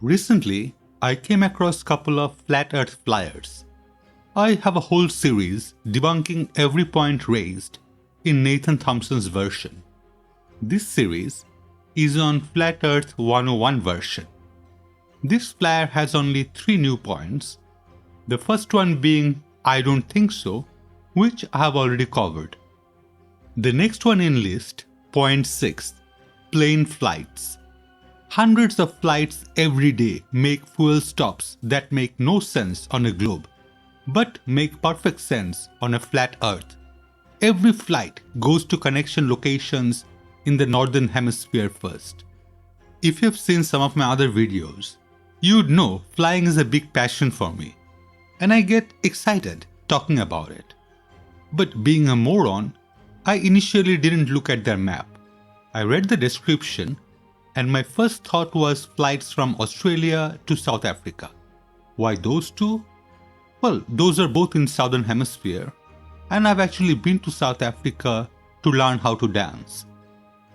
Recently, I came across a couple of flat earth flyers. I have a whole series debunking every point raised in Nathan Thompson's version. This series is on Flat Earth 101 version. This flyer has only 3 new points, the first one being I don't think so, which I have already covered. The next one in list, point 6, plane flights. Hundreds of flights every day make fuel stops that make no sense on a globe, but make perfect sense on a flat earth. Every flight goes to connection locations in the northern hemisphere first. If you've seen some of my other videos, you'd know flying is a big passion for me, and I get excited talking about it. But being a moron, I initially didn't look at their map. I read the description, and my first thought was flights from Australia to South Africa. Why those two? Well, those are both in Southern Hemisphere, and I've actually been to South Africa to learn how to dance.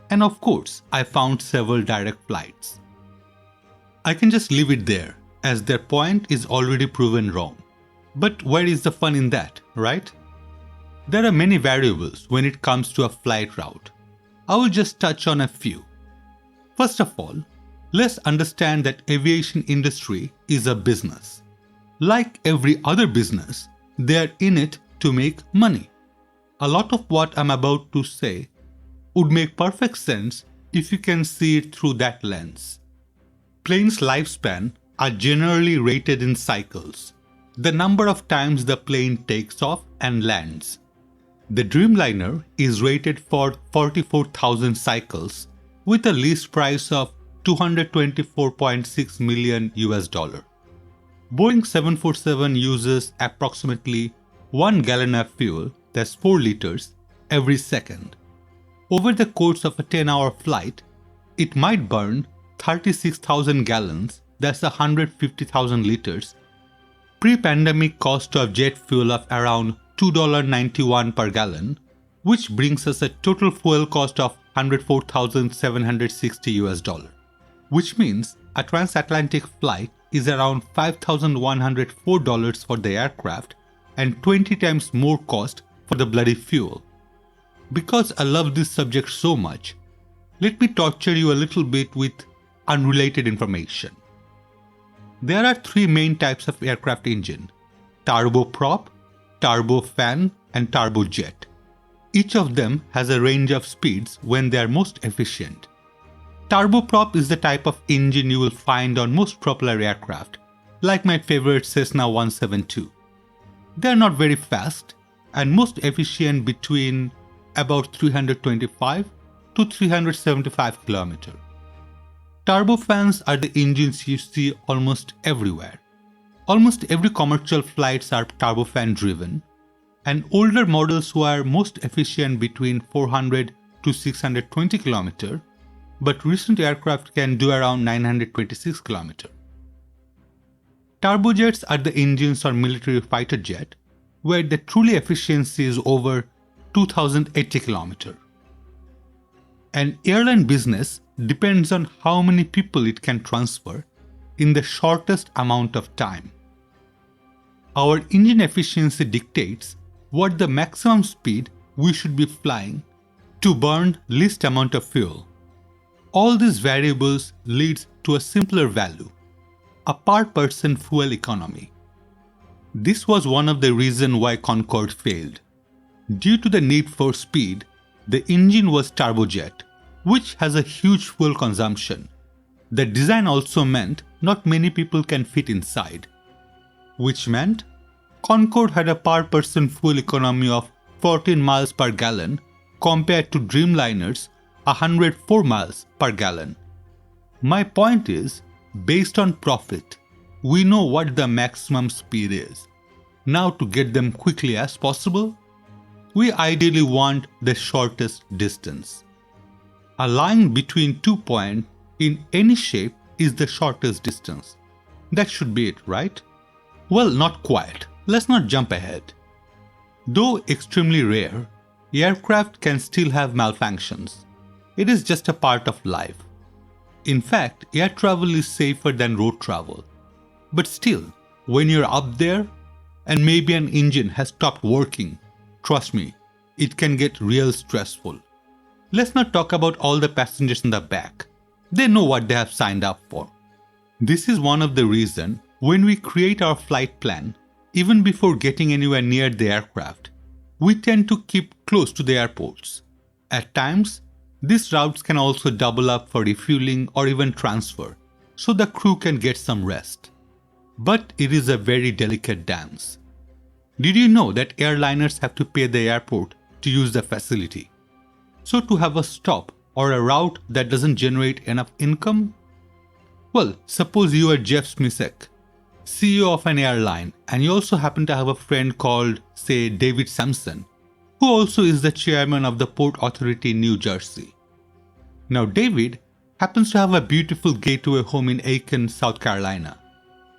And of course, I found several direct flights. I can just leave it there, as their point is already proven wrong. But where is the fun in that, right? There are many variables when it comes to a flight route. I will just touch on a few. First of all, let's understand that aviation industry is a business. Like every other business, they are in it to make money. A lot of what I'm about to say would make perfect sense if you can see it through that lens. Planes' lifespan are generally rated in cycles, the number of times the plane takes off and lands. The Dreamliner is rated for 44,000 cycles with a lease price of $224.6 million. Boeing 747 uses approximately 1 gallon of fuel, that's 4 liters, every second. Over the course of a 10-hour flight, it might burn 36,000 gallons, that's 150,000 liters. Pre-pandemic cost of jet fuel of around $2.91 per gallon, which brings us a total fuel cost of $104,760, which means a transatlantic flight is around $5,104 for the aircraft and 20 times more cost for the bloody fuel. Because I love this subject so much, let me torture you a little bit with unrelated information. There are 3 main types of aircraft engine: turboprop, turbofan, and turbojet. Each of them has a range of speeds when they are most efficient. Turboprop is the type of engine you will find on most popular aircraft, like my favorite Cessna 172. They are not very fast and most efficient between about 325 to 375 km. Turbofans are the engines you see almost everywhere. Almost every commercial flights are turbofan driven, and older models were most efficient between 400 to 620 km, but recent aircraft can do around 926 km. Turbojets are the engines on military fighter jet, where the truly efficiency is over 2080 km. An airline business depends on how many people it can transfer in the shortest amount of time. Our engine efficiency dictates what the maximum speed we should be flying to burn least amount of fuel. All these variables leads to a simpler value, a per person fuel economy. This was one of the reasons why Concorde failed. Due to the need for speed, the engine was turbojet, which has a huge fuel consumption. The design also meant not many people can fit inside, which meant Concorde had a per person fuel economy of 14 miles per gallon compared to Dreamliner's 104 miles per gallon. My point is, based on profit, we know what the maximum speed is. Now to get them quickly as possible, we ideally want the shortest distance. A line between 2 points in any shape is the shortest distance. That should be it, right? Well, not quite. Let's not jump ahead. Though extremely rare, aircraft can still have malfunctions. It is just a part of life. In fact, air travel is safer than road travel. But still, when you're up there and maybe an engine has stopped working, trust me, it can get real stressful. Let's not talk about all the passengers in the back. They know what they have signed up for. This is one of the reasons when we create our flight plan, even before getting anywhere near the aircraft, we tend to keep close to the airports. At times, these routes can also double up for refueling or even transfer, so the crew can get some rest. But it is a very delicate dance. Did you know that airliners have to pay the airport to use the facility? So to have a stop or a route that doesn't generate enough income? Well, suppose you are Jeff Smisek, CEO of an airline, and you also happen to have a friend called, say, David Sampson, who also is the chairman of the Port Authority in New Jersey. Now, David happens to have a beautiful gateway home in Aiken, South Carolina.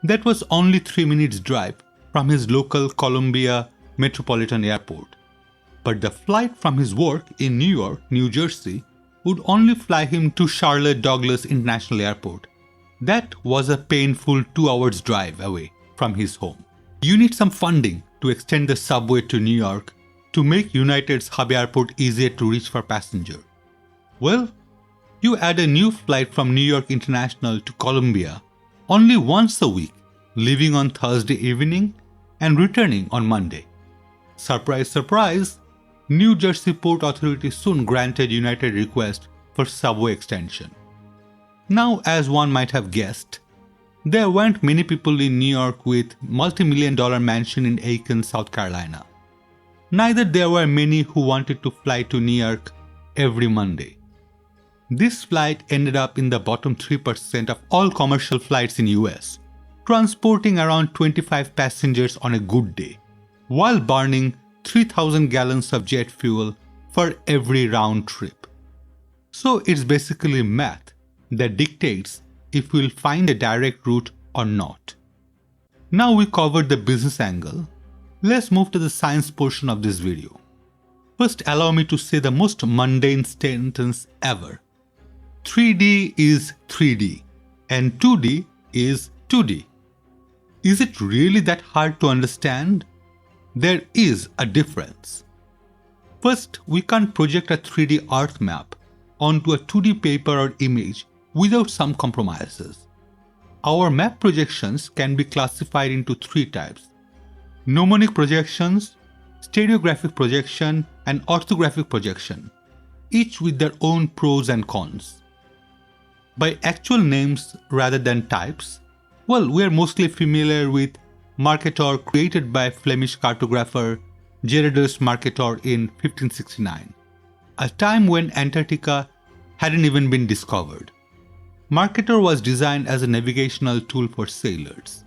That was only 3 minutes drive from his local Columbia Metropolitan Airport. But the flight from his work in New York, New Jersey, would only fly him to Charlotte Douglas International Airport. That was a painful 2 hours drive away from his home. You need some funding to extend the subway to New York to make United's hub airport easier to reach for passengers. Well, you add a new flight from New York International to Columbia only once a week, leaving on Thursday evening and returning on Monday. Surprise, surprise, New Jersey Port Authority soon granted United request for subway extension. Now, as one might have guessed, there weren't many people in New York with multi-million-dollar mansion in Aiken, South Carolina. Neither there were many who wanted to fly to New York every Monday. This flight ended up in the bottom 3% of all commercial flights in US, transporting around 25 passengers on a good day, while burning 3,000 gallons of jet fuel for every round trip. So it's basically math that dictates if we'll find a direct route or not. Now we covered the business angle, let's move to the science portion of this video. First, allow me to say the most mundane sentence ever. 3D is 3D and 2D is 2D. Is it really that hard to understand? There is a difference. First, we can't project a 3D Earth map onto a 2D paper or image without some compromises. Our map projections can be classified into 3 types: mnemonic projections, stereographic projection, and orthographic projection, each with their own pros and cons. By actual names rather than types, well, we are mostly familiar with Mercator, created by Flemish cartographer Gerardus Mercator in 1569, a time when Antarctica hadn't even been discovered. Mercator was designed as a navigational tool for sailors.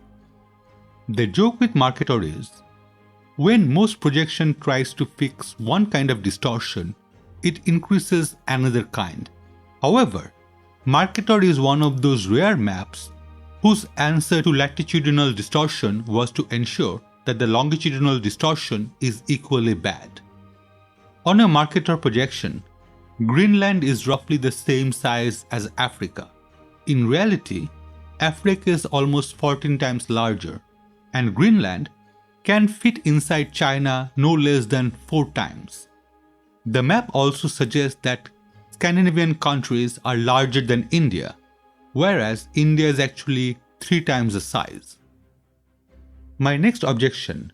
The joke with Mercator is, when most projection tries to fix one kind of distortion, it increases another kind. However, Mercator is one of those rare maps whose answer to latitudinal distortion was to ensure that the longitudinal distortion is equally bad. On a Mercator projection, Greenland is roughly the same size as Africa. In reality, Africa is almost 14 times larger, and Greenland can fit inside China no less than 4 times. The map also suggests that Scandinavian countries are larger than India, whereas India is actually 3 times the size. My next objection: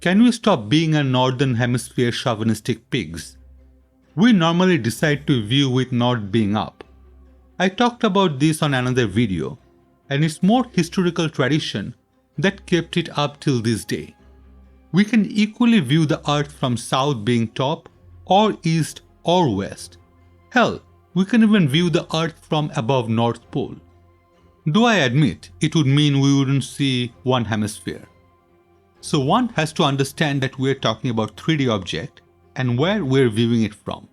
can we stop being a Northern Hemisphere chauvinistic pigs? We normally decide to view with north being up. I talked about this on another video, and it's more historical tradition that kept it up till this day. We can equally view the earth from south being top, or east or west. Hell, we can even view the earth from above North Pole. Though I admit it would mean we wouldn't see one hemisphere. So one has to understand that we're talking about 3D object and where we're viewing it from.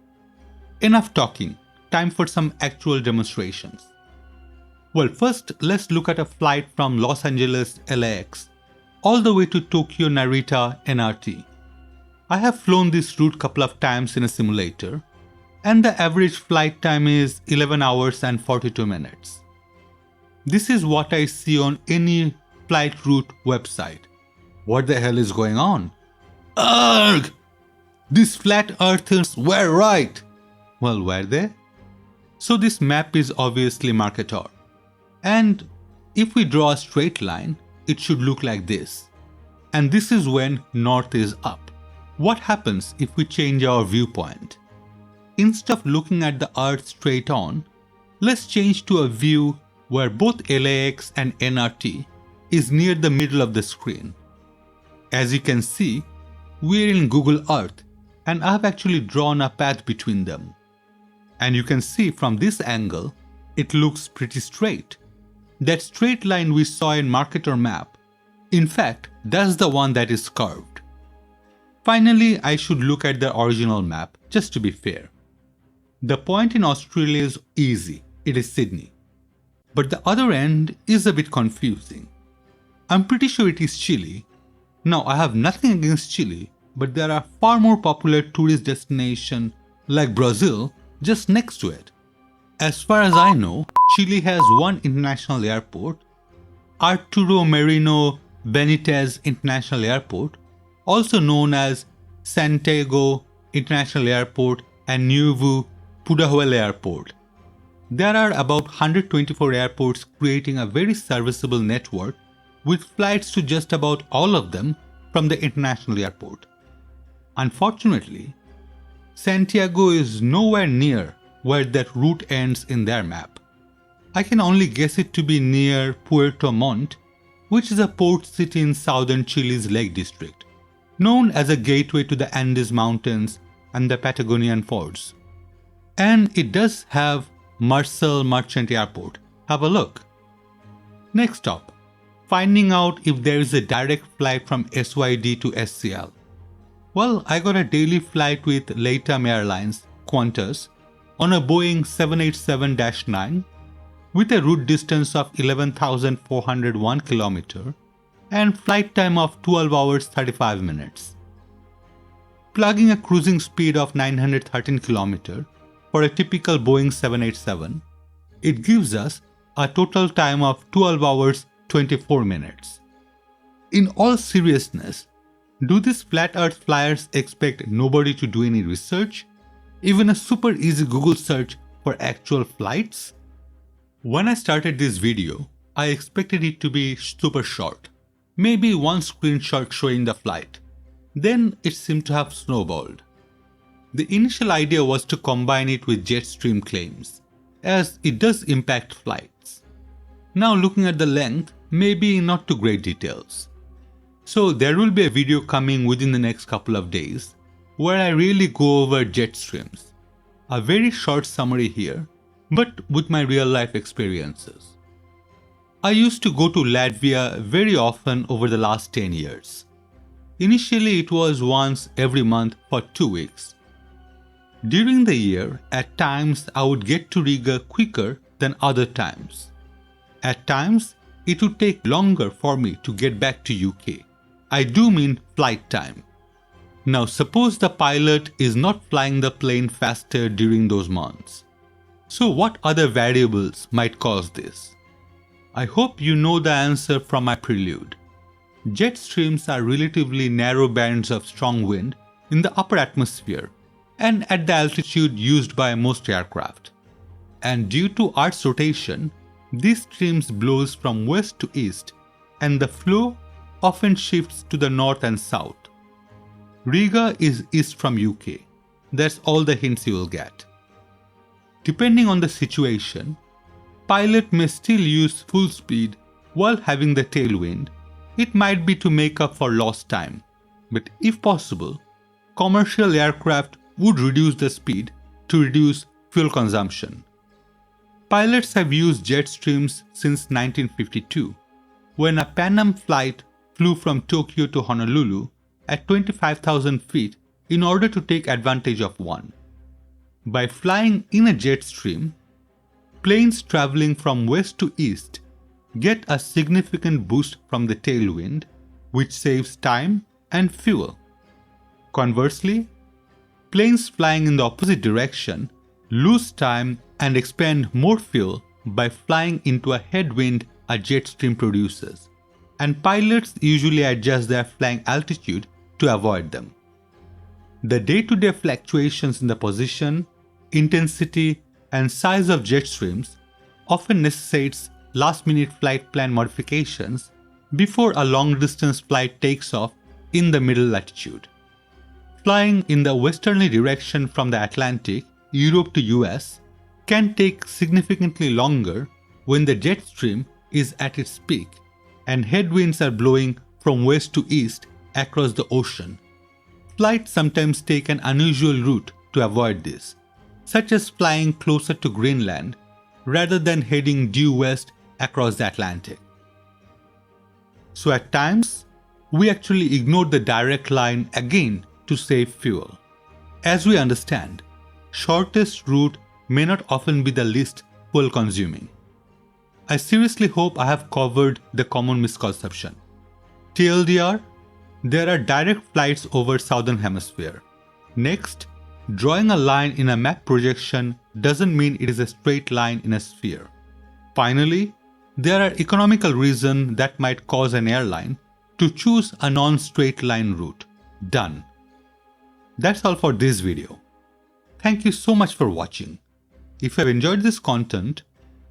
Enough talking, time for some actual demonstrations. Well, first let's look at a flight from Los Angeles LAX all the way to Tokyo Narita NRT. I have flown this route couple of times in a simulator, and the average flight time is 11 hours and 42 minutes. This is what I see on any flight route website. What the hell is going on? Argh! These flat earthers were right! Well, were they? So this map is obviously Mercator. And if we draw a straight line, it should look like this. And this is when north is up. What happens if we change our viewpoint? Instead of looking at the earth straight on, let's change to a view where both LAX and NRT is near the middle of the screen. As you can see, we're in Google Earth and I've actually drawn a path between them. And you can see from this angle, it looks pretty straight. That straight line we saw in Mercator map, in fact, that's the one that is curved. Finally, I should look at the original map just to be fair. The point in Australia is easy, it is Sydney. But the other end is a bit confusing. I'm pretty sure it is Chile. Now, I have nothing against Chile, but there are far more popular tourist destinations like Brazil just next to it. As far as I know, Chile has one international airport, Arturo Merino Benitez International Airport, also known as Santiago International Airport and Nuevo Pudahuel Airport. There are about 124 airports creating a very serviceable network with flights to just about all of them from the international airport. Unfortunately, Santiago is nowhere near where that route ends in their map. I can only guess it to be near Puerto Montt, which is a port city in southern Chile's Lake District, known as a gateway to the Andes Mountains and the Patagonian Fords. And it does have Marcel Merchant Airport. Have a look. Next stop, finding out if there is a direct flight from SYD to SCL. Well, I got a daily flight with LATAM Airlines, Qantas, on a Boeing 787-9 with a route distance of 11,401 km and flight time of 12 hours 35 minutes. Plugging a cruising speed of 913 km for a typical Boeing 787, it gives us a total time of 12 hours 24 minutes. In all seriousness, do these flat earth flyers expect nobody to do any research? Even a super easy Google search for actual flights? When I started this video, I expected it to be super short. Maybe one screenshot showing the flight. Then it seemed to have snowballed. The initial idea was to combine it with Jetstream claims, as it does impact flights. Now looking at the length, maybe not to great details. So there will be a video coming within the next couple of days where I really go over Jetstreams. A very short summary here, but with my real life experiences. I used to go to Latvia very often over the last 10 years. Initially it was once every month for 2 weeks. During the year, at times I would get to Riga quicker than other times. At times, it would take longer for me to get back to UK. I do mean flight time. Now suppose the pilot is not flying the plane faster during those months. So what other variables might cause this? I hope you know the answer from my prelude. Jet streams are relatively narrow bands of strong wind in the upper atmosphere and at the altitude used by most aircraft. And due to Earth's rotation, these streams blows from west to east and the flow often shifts to the north and south. Riga is east from UK. That's all the hints you will get. Depending on the situation, pilot may still use full speed while having the tailwind. It might be to make up for lost time, but if possible, commercial aircraft would reduce the speed to reduce fuel consumption. Pilots have used jet streams since 1952, when a Pan Am flight flew from Tokyo to Honolulu at 25,000 feet in order to take advantage of one. By flying in a jet stream, planes traveling from west to east get a significant boost from the tailwind, which saves time and fuel. Conversely, planes flying in the opposite direction lose time and expend more fuel by flying into a headwind a jet stream produces, and pilots usually adjust their flying altitude to avoid them. The day-to-day fluctuations in the position, intensity, and size of jet streams often necessitates last-minute flight plan modifications before a long-distance flight takes off in the middle latitude. Flying in the westerly direction from the Atlantic, Europe to US, can take significantly longer when the jet stream is at its peak and headwinds are blowing from west to east across the ocean. Flights sometimes take an unusual route to avoid this, such as flying closer to Greenland rather than heading due west across the Atlantic. So at times, we actually ignore the direct line again to save fuel. As we understand, shortest route may not often be the least fuel consuming. I seriously hope I have covered the common misconception. TLDR, there are direct flights over Southern Hemisphere. Next, drawing a line in a map projection doesn't mean it is a straight line in a sphere. Finally, there are economical reasons that might cause an airline to choose a non-straight line route. Done. That's all for this video. Thank you so much for watching. If you have enjoyed this content,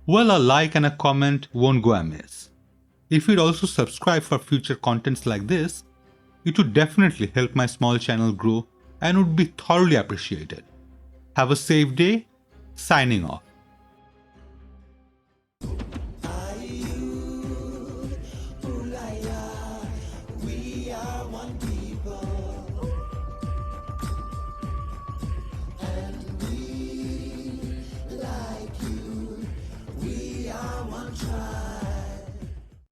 well, a like and a comment won't go amiss. If you'd also subscribe for future contents like this, it would definitely help my small channel grow and would be thoroughly appreciated. Have a safe day. Signing off. Try.